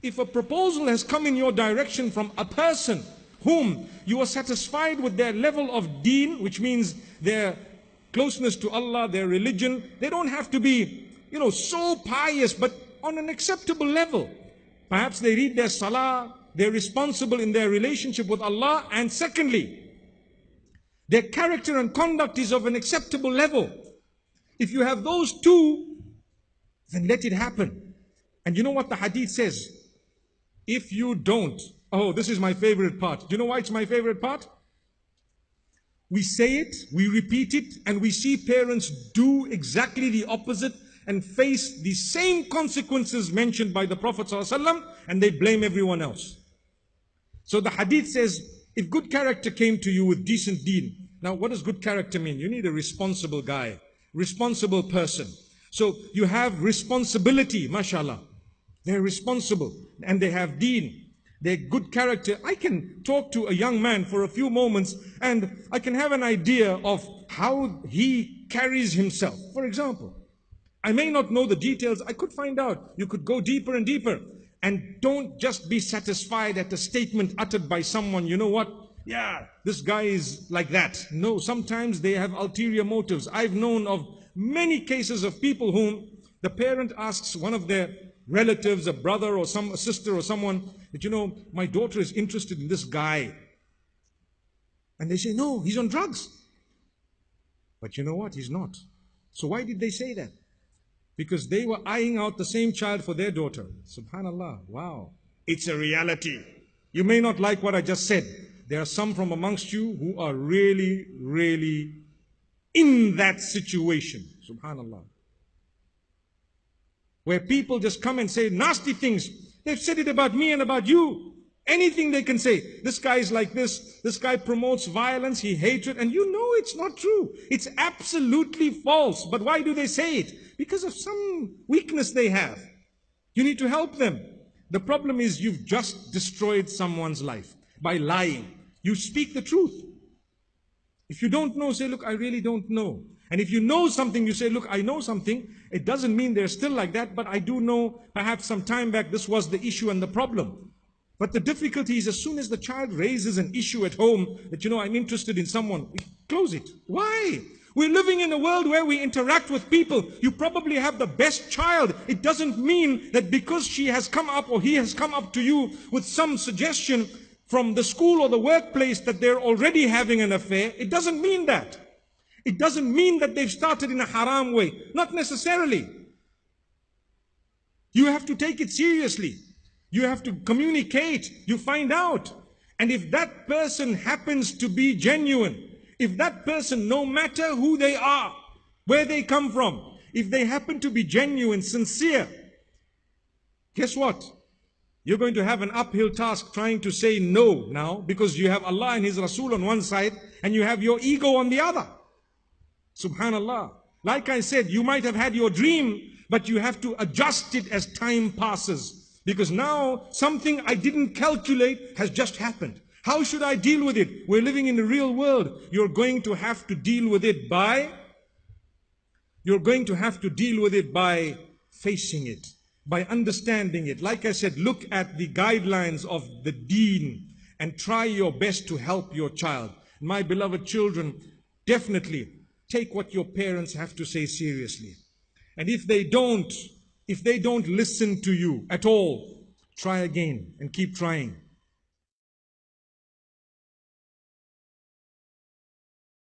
If a proposal has come in your direction from a person whom you are satisfied with their level of deen, which means their closeness to Allah, their religion, they don't have to be, so pious, but on an acceptable level. Perhaps they read their salah, they're responsible in their relationship with Allah, and secondly, their character and conduct is of an acceptable level. If you have those two, then let it happen. And you know what the hadith says? If you don't, oh, this is my favorite part. Do you know why it's my favorite part? We say it, we repeat it, and we see parents do exactly the opposite and face the same consequences mentioned by the Prophet ﷺ, and they blame everyone else. So the hadith says, if good character came to you with decent deen. Now, what does good character mean? You need a responsible guy, responsible person. So you have responsibility, mashallah. They're responsible and they have deen. They're good character. I can talk to a young man for a few moments and I can have an idea of how he carries himself. For example, I may not know the details. I could find out. You could go deeper and deeper. And don't just be satisfied at a statement uttered by someone, you know what? Yeah, this guy is like that. No, sometimes they have ulterior motives. I've known of many cases of people whom the parent asks one of their relatives, a brother or a sister or someone, that, my daughter is interested in this guy. And they say, no, he's on drugs. But you know what? He's not. So why did they say that? Because they were eyeing out the same child for their daughter. Subhanallah. Wow. It's a reality. You may not like what I just said. There are some from amongst you who are really, really in that situation. Subhanallah. Where people just come and say nasty things. They've said it about me and about you. Anything they can say. This guy is like this. This guy promotes violence. He hates it. And you know it's not true. It's absolutely false. But why do they say it? Because of some weakness they have. You need to help them. The problem is you've just destroyed someone's life by lying. You speak the truth. If you don't know, say, look, I really don't know. And if you know something, you say, look, I know something. It doesn't mean they're still like that, but I do know perhaps some time back this was the issue and the problem. But the difficulty is as soon as the child raises an issue at home that, I'm interested in someone, close it. Why? We're living in a world where we interact with people. You probably have the best child. It doesn't mean that because she has come up or he has come up to you with some suggestion from the school or the workplace that they're already having an affair. It doesn't mean that. It doesn't mean that they've started in a haram way. Not necessarily. You have to take it seriously. You have to communicate. You find out. And if that person happens to be genuine, if that person, no matter who they are, where they come from, if they happen to be genuine, sincere, guess what? You're going to have an uphill task trying to say no now, because you have Allah and His Rasul on one side and you have your ego on the other. Subhanallah. Like I said, you might have had your dream, but you have to adjust it as time passes. Because now something I didn't calculate has just happened. How should I deal with it? We're living in the real world. You're going to have to deal with it by facing it, by understanding it. Like I said, look at the guidelines of the deen and try your best to help your child. My beloved children, definitely take what your parents have to say seriously. And if they don't listen to you at all, try again and keep trying.